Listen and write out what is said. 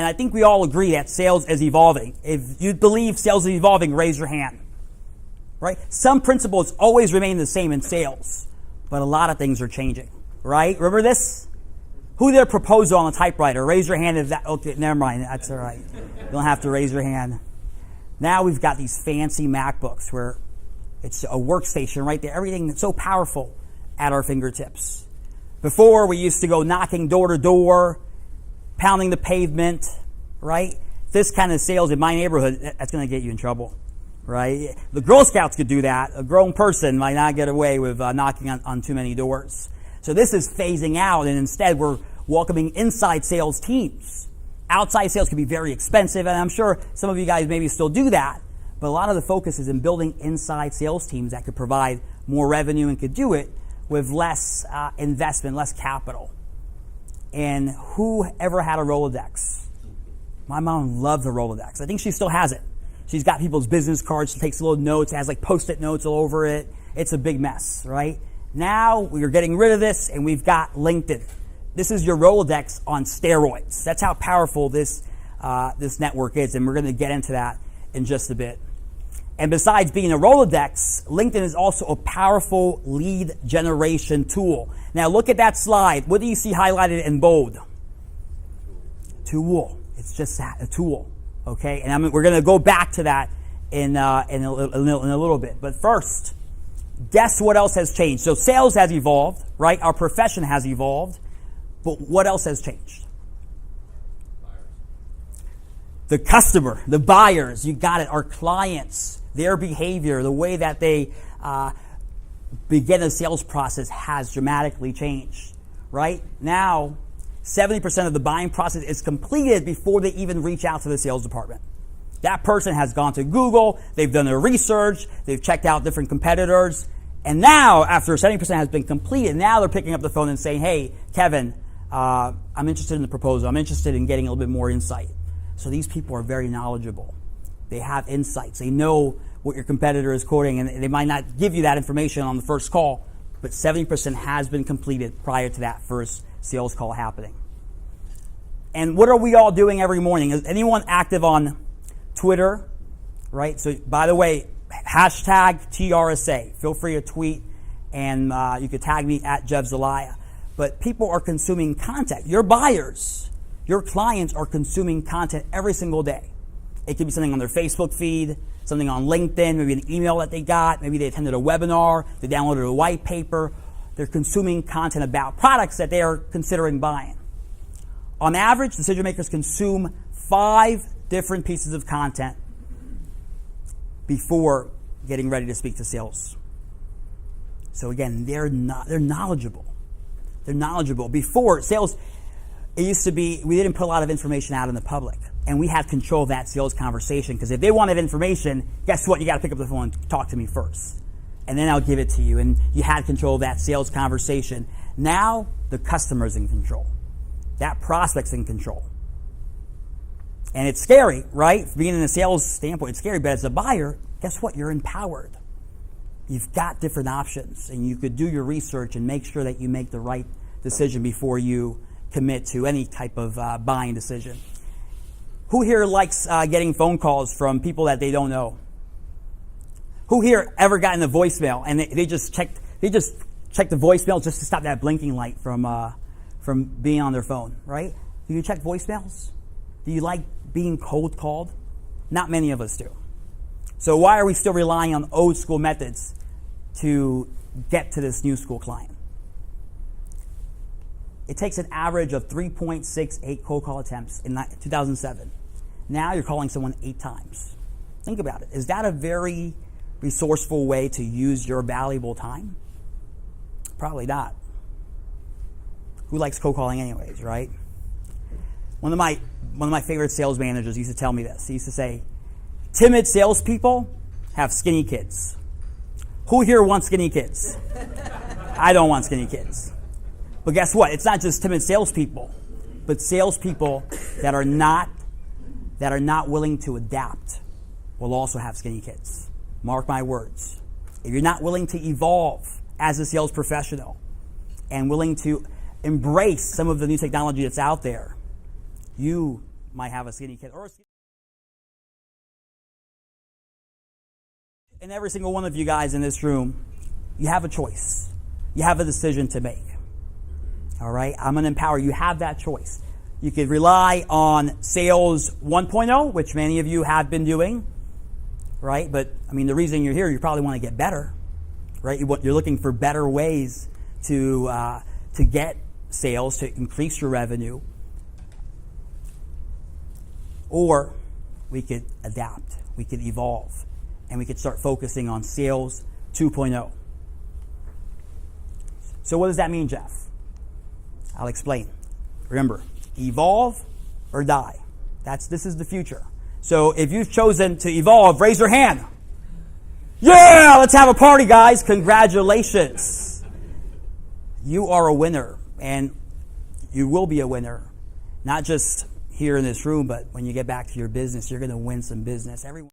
I think we all agree that sales is evolving. If you believe sales is evolving, raise your hand. Right? Some principles always remain the same in sales, but a lot of things are changing. Right? Remember this? Who did a proposal on a typewriter? Raise your hand if that. Okay, never mind. That's all right. You don't have to raise your hand. Now we've got these fancy MacBooks where it's a workstation right there. Everything that's so powerful at our fingertips. Before, we used to go knocking door to door, pounding the pavement, right? This kind of sales in my neighborhood, that's going to get you in trouble, right? The Girl Scouts could do that. A grown person might not get away with knocking on too many doors. So this is phasing out, and instead we're welcoming inside sales teams. Outside sales can be very expensive, and I'm sure some of you guys maybe still do that. But a lot of the focus is in building inside sales teams that could provide more revenue and could do it with less investment, less capital. And who ever had a Rolodex? My mom loved the Rolodex. I think she still has it. She's got people's business cards. She takes little notes, has like Post-it notes all over it. It's a big mess, right? Now we're getting rid of this, and we've got LinkedIn. This is your Rolodex on steroids. That's how powerful this network is, and we're going to get into that in just a bit. And besides being a Rolodex, LinkedIn is also a powerful lead generation tool. Now look at that slide. What do you see highlighted in bold? Tool. It's just that, a tool. Okay, and we're going to go back to that in a little bit. But first, guess what else has changed? So sales has evolved, right? Our profession has evolved. But what else has changed? The customer, the buyers, you got it, our clients, their behavior, the way that they begin a sales process has dramatically changed, right? Now, 70% of the buying process is completed before they even reach out to the sales department. That person has gone to Google, they've done their research, they've checked out different competitors, and now, after 70% has been completed, now they're picking up the phone and saying, hey, Kevin, I'm interested in the proposal. I'm interested in getting a little bit more insight. So these people are very knowledgeable. They have insights. They know what your competitor is quoting, and they might not give you that information on the first call, but 70% has been completed prior to that first sales call happening. And what are we all doing every morning? Is anyone active on Twitter? Right? So, by the way, hashtag TRSA. Feel free to tweet, and you could tag me at Zelaya. But people are consuming content. Your buyers, your clients are consuming content every single day. It could be something on their Facebook feed, something on LinkedIn, maybe an email that they got, maybe they attended a webinar, they downloaded a white paper. They're consuming content about products that they are considering buying. On average, decision makers consume 5 different pieces of content before getting ready to speak to sales. So again, they're knowledgeable. They're knowledgeable. Before sales, it used to be we didn't put a lot of information out in the public, and we had control of that sales conversation, because if they wanted information, guess what? You got to pick up the phone and talk to me first, and then I'll give it to you. And you had control of that sales conversation. Now the customer's in control. That prospect's in control. And it's scary, right? Being in a sales standpoint, it's scary. But as a buyer, guess what? You're empowered. You've got different options, and you could do your research and make sure that you make the right decision before you commit to any type of buying decision. Who here likes getting phone calls from people that they don't know? Who here ever got in the voicemail and they just checked the voicemail just to stop that blinking light from being on their phone, right? Do you check voicemails? Do you like being cold called? Not many of us do. So why are we still relying on old school methods to get to this new school client? It takes an average of 3.68 cold call attempts in 2007. Now you're calling someone 8 times. Think about it. Is that a very resourceful way to use your valuable time? Probably not. Who likes cold calling anyways, right? One of my favorite sales managers used to tell me this. He used to say, timid salespeople have skinny kids. Who here wants skinny kids? I don't want skinny kids. But guess what? It's not just timid salespeople, but salespeople that are not willing to adapt will also have skinny kids. Mark my words. If you're not willing to evolve as a sales professional and willing to embrace some of the new technology that's out there, you might have a skinny kid. And every single one of you guys in this room, you have a choice. You have a decision to make. All right? I'm going to empower you. You have that choice. You could rely on sales 1.0, which many of you have been doing, right? But, I mean, the reason you're here, you probably want to get better, right? You're looking for better ways to get sales, to increase your revenue. Or we could adapt. We could evolve. And we could start focusing on sales 2.0. So what does that mean, Jeff? I'll explain. Remember, evolve or die. This is the future. So if you've chosen to evolve, raise your hand. Yeah, let's have a party, guys. Congratulations. You are a winner, and you will be a winner. Not just here in this room, but when you get back to your business, you're going to win some business. Everyone.